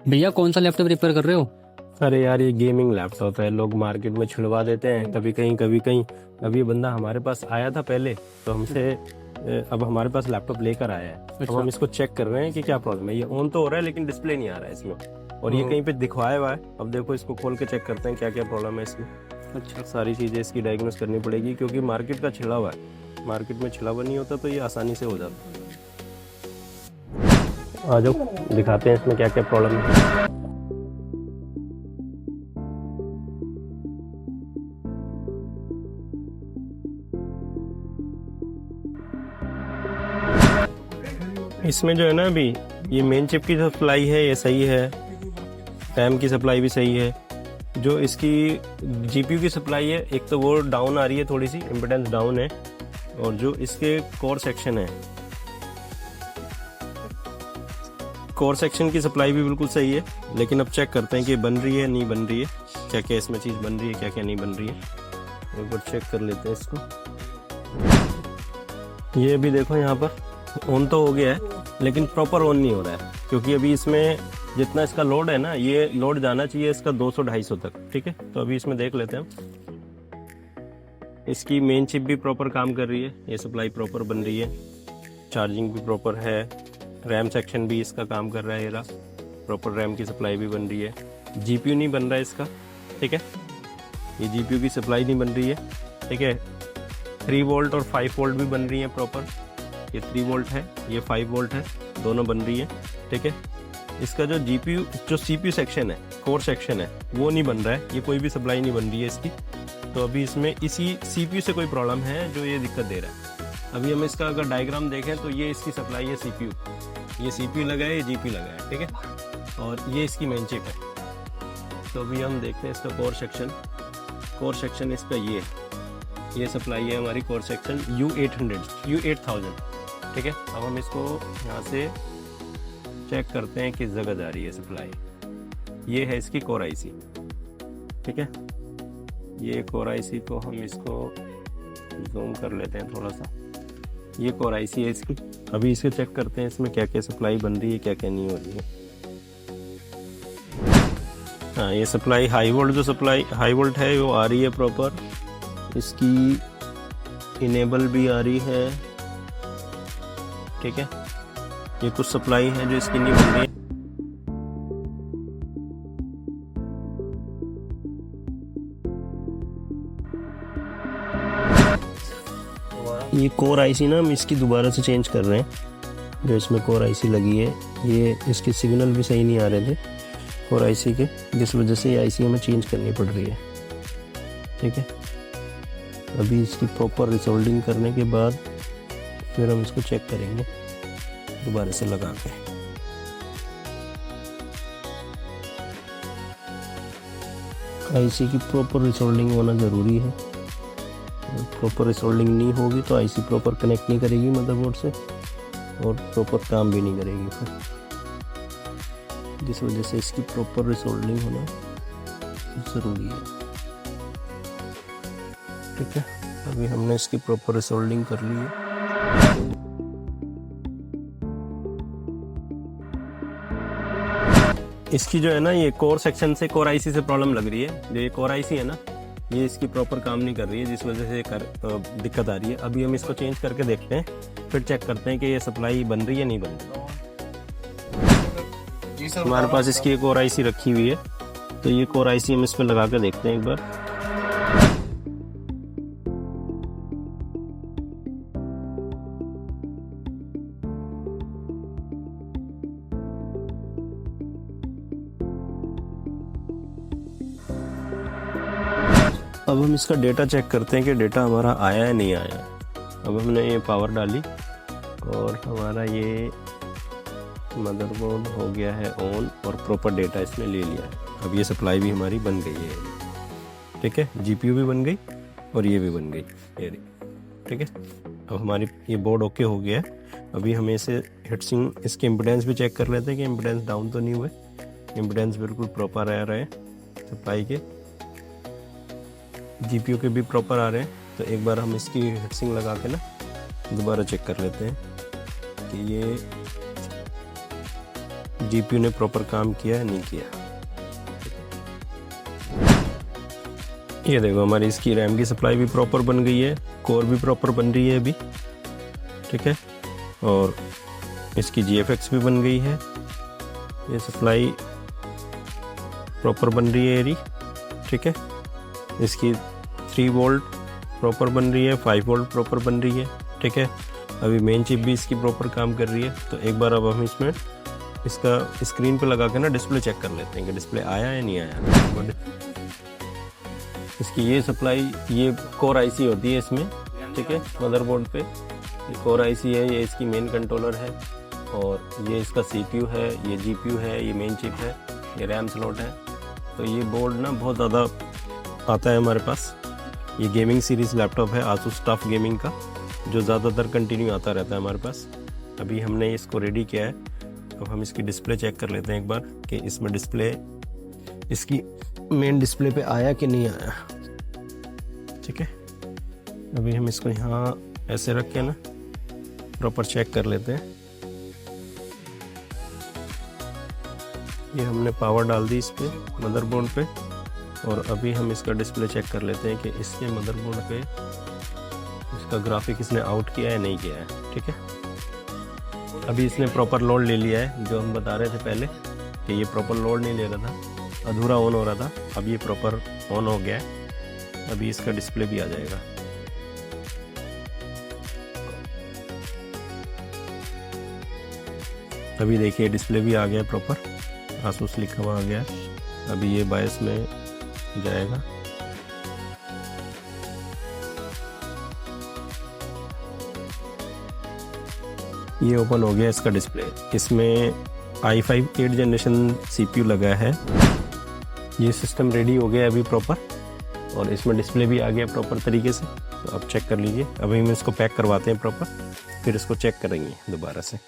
भैया कौन सा लैपटॉप रिपेयर कर रहे हो? अरे यार, ये गेमिंग लैपटॉप है। लोग मार्केट में छुड़वा देते हैं, कभी कहीं कभी कहीं। अभी ये बंदा हमारे पास आया था पहले, तो हमसे अब हमारे पास लैपटॉप लेकर आया है। अब अच्छा। हम इसको चेक कर रहे हैं कि क्या प्रॉब्लम है। ये ऑन तो हो रहा है लेकिन डिस्प्ले नहीं आ रहा है इसमें, और ये कहीं पे दिखवाया हुआ है। अब देखो, इसको खोल के चेक करते हैं क्या क्या प्रॉब्लम है इसमें। अच्छा। सारी चीज़ें इसकी डायग्नोस करनी पड़ेगी, क्योंकि मार्केट का छिड़ा हुआ है। मार्केट में छिड़ा हुआ नहीं होता तो ये आसानी से हो जाता है। आ जाओ, दिखाते हैं इसमें क्या क्या प्रॉब्लम है। इसमें जो है ना, अभी ये मेन चिप की सप्लाई है, ये सही है। रैम की सप्लाई भी सही है। जो इसकी जीपीयू की सप्लाई है, एक तो वो डाउन आ रही है, थोड़ी सी इम्पिडेंस डाउन है। और जो इसके कोर सेक्शन है, कोर सेक्शन की सप्लाई भी बिल्कुल सही है। लेकिन अब चेक करते हैं कि बन रही है नहीं बन रही है, क्या क्या इसमें चीज़ बन रही है, क्या क्या नहीं बन रही है। एक बार चेक कर लेते हैं इसको। ये भी देखो, यहाँ पर ऑन तो हो गया है लेकिन प्रॉपर ऑन नहीं हो रहा है, क्योंकि अभी इसमें जितना इसका लोड है ना, ये लोड जाना चाहिए इसका 200-250 तक। ठीक है, तो अभी इसमें देख लेते हैं हम। इसकी मेन चिप भी प्रॉपर काम कर रही है, ये सप्लाई प्रॉपर बन रही है, चार्जिंग भी प्रॉपर है, रैम सेक्शन भी इसका काम कर रहा है, ये रहा प्रॉपर रैम की सप्लाई भी बन रही है। जीपीयू नहीं बन रहा है इसका। ठीक है, ये जीपीयू की सप्लाई नहीं बन रही है। ठीक है, 3 वोल्ट और 5 वोल्ट भी बन रही है प्रॉपर। ये 3 वोल्ट है, ये 5 वोल्ट है, दोनों बन रही है। ठीक है, इसका जो जीपीयू जो सीपीयू सेक्शन है, कोर सेक्शन है, वो नहीं बन रहा है। ये कोई भी सप्लाई नहीं बन रही है इसकी। तो अभी इसमें इसी सीपीयू से कोई प्रॉब्लम है जो ये दिक्कत दे रहा है। अभी हम इसका अगर डायग्राम देखें तो ये इसकी सप्लाई है सीपीयू, ये सीपीयू लगा है, ये जीपीयू लगा है। ठीक है, और ये इसकी मेन चिप है। तो अभी हम देखते हैं इसका कोर सेक्शन। कोर सेक्शन इसका ये सप्लाई है हमारी कोर सेक्शन U8000। ठीक है, अब हम इसको यहाँ से चेक करते हैं किस जगह जा रही है सप्लाई। ये है इसकी कोर आईसी। ठीक है, ये कोर आईसी को हम इसको जूम कर लेते हैं थोड़ा सा। ये कोर आईसी है इसकी। अभी इसे चेक करते हैं इसमें क्या क्या सप्लाई बन रही है, क्या क्या नहीं हो रही है। हाँ, ये सप्लाई हाई वोल्ट, जो सप्लाई हाई वोल्ट है वो आ रही है प्रॉपर। इसकी इनेबल भी आ रही है। ठीक है, ये कुछ सप्लाई है जो इसकी नहीं बन रही है। ये कोर आईसी ना हम इसकी दोबारा से चेंज कर रहे हैं। जो इसमें कोर आईसी लगी है, ये इसके सिग्नल भी सही नहीं आ रहे थे कोर आईसी के, जिस वजह से ये आईसी हमें चेंज करनी पड़ रही है। ठीक है, अभी इसकी प्रॉपर रिसोल्डिंग करने के बाद फिर हम इसको चेक करेंगे दोबारा से लगा के। आईसी की प्रॉपर रिसोल्डिंग होना ज़रूरी है। प्रॉपर रिसोल्डिंग नहीं होगी तो आईसी प्रॉपर कनेक्ट नहीं करेगी मदरबोर्ड से, और प्रॉपर काम भी नहीं करेगी फिर, जिस वजह से इसकी प्रॉपर रिसोल्डिंग होना ज़रूरी है। ठीक है, अभी हमने इसकी प्रॉपर रिसोल्डिंग कर ली है। इसकी जो है ना, ये कोर सेक्शन से कोर आईसी से प्रॉब्लम लग रही है। जो ये कोर आईसी है ना, ये इसकी प्रॉपर काम नहीं कर रही है, जिस वजह से दिक्कत आ रही है। अभी हम इसको चेंज करके देखते हैं, फिर चेक करते हैं कि ये सप्लाई बन रही है नहीं बन रही। हमारे पास इसकी एक कोर आईसी रखी हुई है, तो ये कोर आईसी हम इस पर लगा के देखते हैं एक बार। अब हम इसका डेटा चेक करते हैं कि डेटा हमारा आया है नहीं आया। अब हमने ये पावर डाली और हमारा ये मदरबोर्ड हो गया है ऑन, और प्रॉपर डेटा इसने ले लिया है। अब ये सप्लाई भी हमारी बन गई है। ठीक है, जीपीयू भी बन गई और ये भी बन गई, ये रही। ठीक है, अब हमारी ये बोर्ड ओके हो गया है। अभी हमें इसे हिटसिंग, इसके इम्पिडेंस भी चेक कर लेते हैं कि इम्पिडेंस डाउन तो नहीं हुए। इम्पिडेंस बिल्कुल प्रॉपर आ रहे हैं सप्लाई के, जीपीयू के भी प्रॉपर आ रहे हैं। तो एक बार हम इसकी हिटसिंग लगा के ना दोबारा चेक कर लेते हैं कि ये जीपीयू ने प्रॉपर काम किया है नहीं किया। ये देखो हमारी इसकी रैम की सप्लाई भी प्रॉपर बन गई है, कोर भी प्रॉपर बन रही है अभी, ठीक है। और इसकी GFX भी बन गई है, ये सप्लाई प्रॉपर बन रही है एरी, ठीक है। इसकी 3 वोल्ट प्रॉपर बन रही है, 5 वोल्ट प्रॉपर बन रही है, ठीक है। अभी मेन चिप भी इसकी प्रॉपर काम कर रही है। तो एक बार अब हम इसमें इसका स्क्रीन पे लगा के ना डिस्प्ले चेक कर लेते हैं कि डिस्प्ले आया है नहीं आया। इसकी ये सप्लाई, ये कोर आईसी होती है इसमें, ठीक है। मदरबोर्ड पे ये कोर आईसी है, ये इसकी मेन कंट्रोलर है, और ये इसका CPU है, ये GPU है, ये मेन चिप है, ये रैम स्लॉट है। तो ये बोर्ड ना बहुत ज़्यादा आता है हमारे पास। ये गेमिंग सीरीज़ लैपटॉप है आसूस टफ गेमिंग का, जो ज़्यादातर कंटिन्यू आता रहता है हमारे पास। अभी हमने इसको रेडी किया है, अब हम इसकी डिस्प्ले चेक कर लेते हैं एक बार कि इसमें डिस्प्ले, इसकी मेन डिस्प्ले पे आया कि नहीं आया, ठीक है। अभी हम इसको यहाँ ऐसे रख के ना प्रॉपर चेक कर लेते हैं। ये हमने पावर डाल दी इस पे मदरबोर्ड पे, और अभी हम इसका डिस्प्ले चेक कर लेते हैं कि इसके मदरबोर्ड पे इसका ग्राफिक इसने आउट किया है नहीं किया है, ठीक है। अभी इसने प्रॉपर लोड ले लिया है, जो हम बता रहे थे पहले कि ये प्रॉपर लोड नहीं ले रहा था, अधूरा ऑन हो रहा था। अब ये प्रॉपर ऑन हो गया है, अभी इसका डिस्प्ले भी आ जाएगा। अभी देखिए डिस्प्ले भी आ गया प्रॉपर, आसूस लिखा हुआ आ गया। अभी ये बायस में जाएगा। ये ओपन हो गया इसका डिस्प्ले। इसमें i5 8 जनरेशन CPU लगा है। ये सिस्टम रेडी हो गया अभी प्रॉपर, और इसमें डिस्प्ले भी आ गया प्रॉपर तरीके से। तो आप चेक कर लीजिए। अभी हम इसको पैक करवाते हैं प्रॉपर, फिर इसको चेक करेंगे दोबारा से।